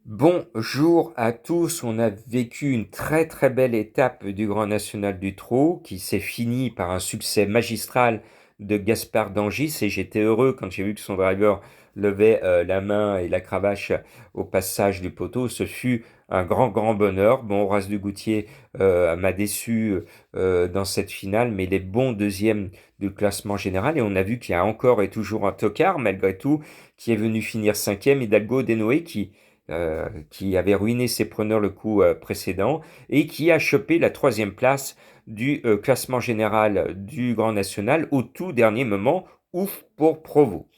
Bonjour à tous, on a vécu une très très belle étape du Grand National du Trot qui s'est finie par un succès magistral de Gaspard Dangis et j'étais heureux quand j'ai vu que son driver levait la main et la cravache au passage du poteau. Ce fut un grand grand bonheur. Bon, Horace de Goutier m'a déçu dans cette finale, mais il est bon deuxième du classement général et on a vu qu'il y a encore et toujours un tocard malgré tout qui est venu finir cinquième, Hidalgo Denoé qui avait ruiné ses preneurs le coup précédent et qui a chopé la troisième place du classement général du Grand National au tout dernier moment. Ouf pour Provo.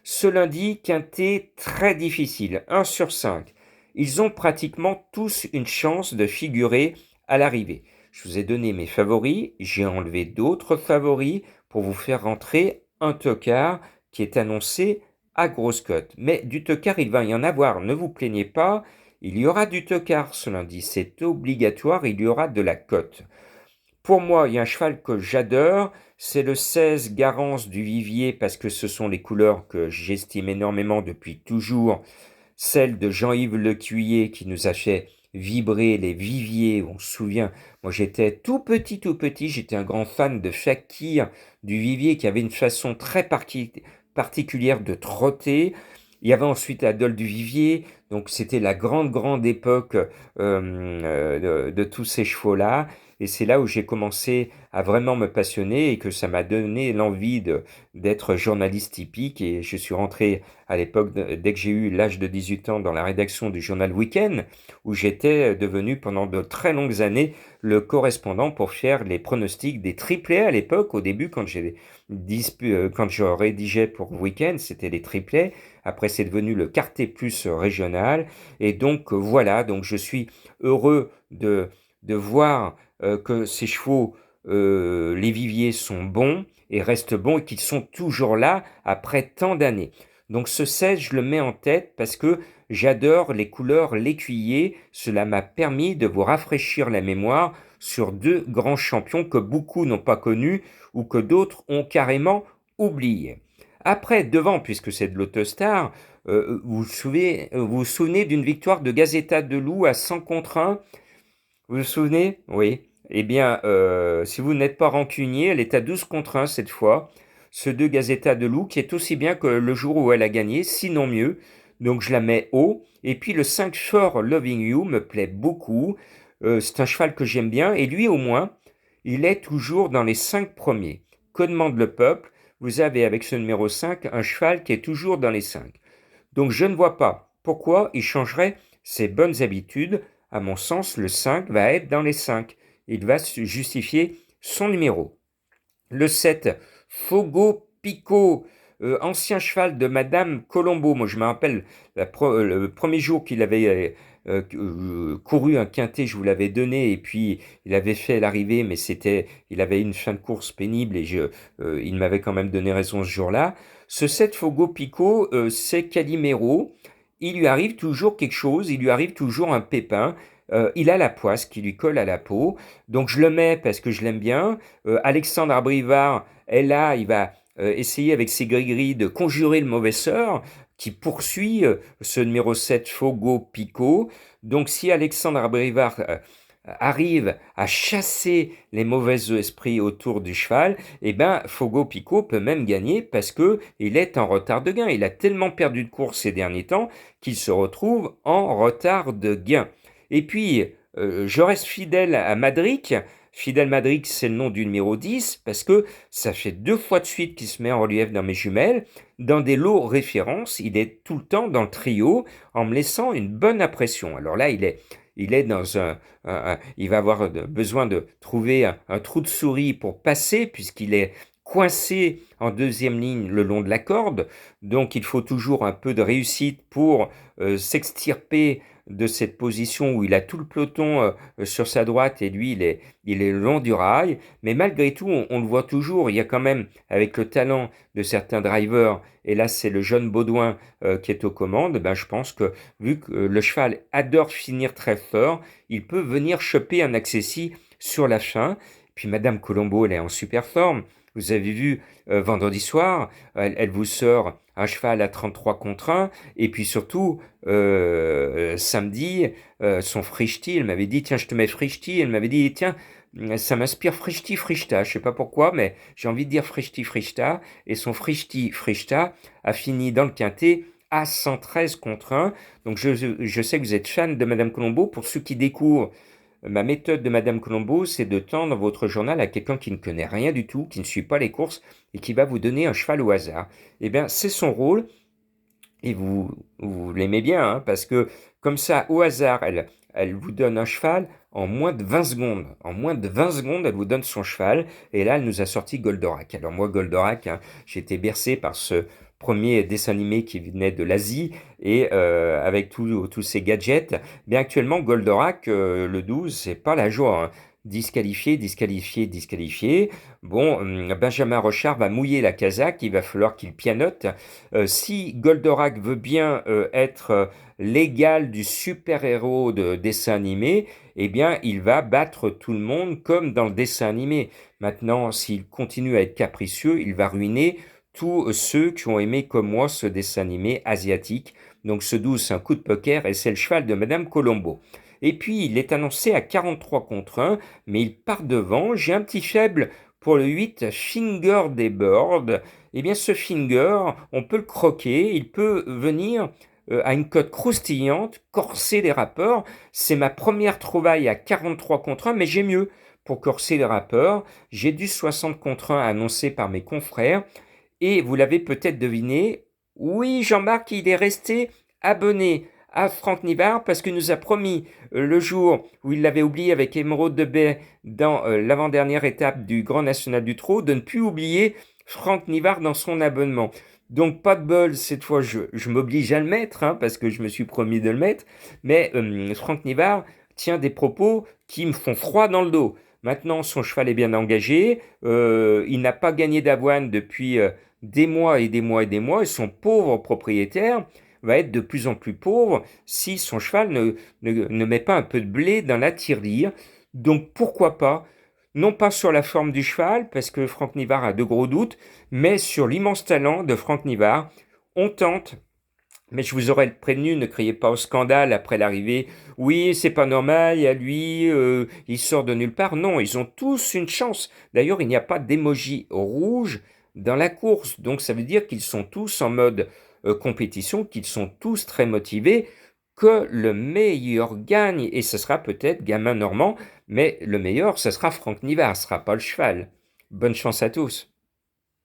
Ce lundi, quintet très difficile, 1 sur 5. Ils ont pratiquement tous une chance de figurer à l'arrivée. Je vous ai donné mes favoris, j'ai enlevé d'autres favoris pour vous faire rentrer un tocard qui est annoncé à grosse cote. Mais du tocard, il va y en avoir, ne vous plaignez pas, il y aura du tocard ce lundi, c'est obligatoire, il y aura de la cote. Pour moi, il y a un cheval que j'adore, c'est le 16 Garance du Vivier parce que ce sont les couleurs que j'estime énormément depuis toujours, celle de Jean-Yves Lecuyer qui nous a fait vibrer les viviers. On se souvient, moi j'étais tout petit, j'étais un grand fan de Fakir du Vivier qui avait une façon très particulière de trotter. Il y avait ensuite Adol du Vivier, donc c'était la grande grande époque de tous ces chevaux-là. Et c'est là où j'ai commencé à vraiment me passionner et que ça m'a donné l'envie d'être journaliste typique. Et je suis rentré à l'époque, dès que j'ai eu l'âge de 18 ans, dans la rédaction du journal Week-end, où j'étais devenu pendant de très longues années le correspondant pour faire les pronostics des triplets à l'époque. Au début, quand je rédigeais pour Week-end, c'était les triplets. Après, c'est devenu le quartet plus régional. Et donc, voilà, donc je suis heureux de voir que ces chevaux, les viviers, sont bons et restent bons et qu'ils sont toujours là après tant d'années. Donc ce 16, je le mets en tête parce que j'adore les couleurs l'écuyer. Cela m'a permis de vous rafraîchir la mémoire sur deux grands champions que beaucoup n'ont pas connus ou que d'autres ont carrément oubliés. Après, devant, puisque c'est de l'Autostar, vous souvenez d'une victoire de Gazeta de Loup à 100 contre 1. Vous vous souvenez? Oui. Eh bien, si vous n'êtes pas rancunier, elle est à 12 contre 1 cette fois. Ce 2 Gazeta de Loup qui est aussi bien que le jour où elle a gagné, sinon mieux. Donc je la mets haut. Et puis le 5 For Loving You me plaît beaucoup. C'est un cheval que j'aime bien. Et lui au moins, il est toujours dans les 5 premiers. Que demande le peuple? Vous avez avec ce numéro 5 un cheval qui est toujours dans les 5. Donc je ne vois pas pourquoi il changerait ses bonnes habitudes. À mon sens, le 5 va être dans les 5. Il va justifier son numéro. Le 7, Fogo Pico, ancien cheval de Madame Colombo. Moi, je me rappelle le premier jour qu'il avait couru un quintet, je vous l'avais donné, et puis il avait fait l'arrivée, mais il avait une fin de course pénible, et il m'avait quand même donné raison ce jour-là. Ce 7 Fogo Pico, c'est Calimero. Il lui arrive toujours quelque chose, il lui arrive toujours un pépin. Il a la poisse qui lui colle à la peau. Donc je le mets parce que je l'aime bien. Alexandre Abrivard est là, il va essayer avec ses gris-gris de conjurer le mauvais sort qui poursuit ce numéro 7 Fogo Pico. Donc si Alexandre Abrivard arrive à chasser les mauvais esprits autour du cheval, eh ben Fogo Pico peut même gagner parce que il est en retard de gain. Il a tellement perdu de course ces derniers temps qu'il se retrouve en retard de gain. Et puis je reste fidèle à Madric. Fidèle Madric, c'est le nom du numéro 10 parce que ça fait 2 fois de suite qu'il se met en relief dans mes jumelles. Dans des lots références, il est tout le temps dans le trio en me laissant une bonne impression. Alors là, il est dans il va avoir besoin de trouver un trou de souris pour passer puisqu'il est coincé en deuxième ligne le long de la corde. Donc il faut toujours un peu de réussite pour s'extirper de cette position où il a tout le peloton sur sa droite et lui il est le long du rail, mais malgré tout on le voit toujours, il y a quand même avec le talent de certains drivers, et là c'est le jeune Baudouin qui est aux commandes, ben, je pense que vu que le cheval adore finir très fort, il peut venir choper un accessi sur la fin. Puis Madame Colombo elle est en super forme, Vous avez vu vendredi soir, elle vous sort un cheval à 33 contre 1, et puis surtout, samedi, son Frischti, elle m'avait dit, tiens, je te mets Frischti, elle m'avait dit, tiens, ça m'inspire Frischti Frischta, je sais pas pourquoi, mais j'ai envie de dire Frischti Frischta, et son Frischti Frischta a fini dans le quintet à 113 contre 1. Donc je sais que vous êtes fan de Madame Colombo. Pour ceux qui découvrent, ma méthode de Madame Colombo, c'est de tendre votre journal à quelqu'un qui ne connaît rien du tout, qui ne suit pas les courses et qui va vous donner un cheval au hasard. Eh bien, c'est son rôle et vous l'aimez bien, hein, parce que comme ça, au hasard, elle vous donne un cheval en moins de 20 secondes. En moins de 20 secondes, elle vous donne son cheval. Et là, elle nous a sorti Goldorak. Alors moi, Goldorak, hein, j'ai été bercé par ce premier dessin animé qui venait de l'Asie et avec tous ces gadgets. Mais actuellement, Goldorak, le 12, c'est pas la joie, hein. Disqualifié, disqualifié, disqualifié. Bon, Benjamin Rochard va mouiller la casaque, il va falloir qu'il pianote. Si Goldorak veut bien être l'égal du super-héros de dessin animé, eh bien, il va battre tout le monde comme dans le dessin animé. Maintenant, s'il continue à être capricieux, il va ruiner tous ceux qui ont aimé comme moi ce dessin animé asiatique. Donc ce 12, c'est un coup de poker et c'est le cheval de Madame Colombo. Et puis, il est annoncé à 43 contre 1, mais il part devant. J'ai un petit faible pour le 8, Finger des Birds. Eh bien, ce finger, on peut le croquer, il peut venir à une cote croustillante, corser les rappeurs. C'est ma première trouvaille à 43 contre 1, mais j'ai mieux. Pour corser les rappeurs, j'ai du 60 contre 1 annoncé par mes confrères. Et vous l'avez peut-être deviné, oui, Jean-Marc, il est resté abonné à Franck Nivard parce qu'il nous a promis le jour où il l'avait oublié avec Émeraude de Baie dans l'avant-dernière étape du Grand National du Trot de ne plus oublier Franck Nivard dans son abonnement. Donc pas de bol, cette fois je m'oblige à le mettre, hein, parce que je me suis promis de le mettre, mais Franck Nivard tient des propos qui me font froid dans le dos. Maintenant, son cheval est bien engagé, il n'a pas gagné d'avoine depuis des mois et des mois et des mois, et son pauvre propriétaire va être de plus en plus pauvre si son cheval ne met pas un peu de blé dans la tirelire. Donc pourquoi pas, non pas sur la forme du cheval, parce que Franck Nivard a de gros doutes, mais sur l'immense talent de Franck Nivard. On tente, mais je vous aurais prévenu, ne criez pas au scandale après l'arrivée. Oui, c'est pas normal, il y a lui, il sort de nulle part. Non, ils ont tous une chance. D'ailleurs, il n'y a pas d'émoji rouge dans la course. Donc ça veut dire qu'ils sont tous en mode compétition, qu'ils sont tous très motivés, que le meilleur gagne. Et ce sera peut-être Gamin Normand, mais le meilleur, ce sera Franck Nivard, ce sera pas le cheval. Bonne chance à tous.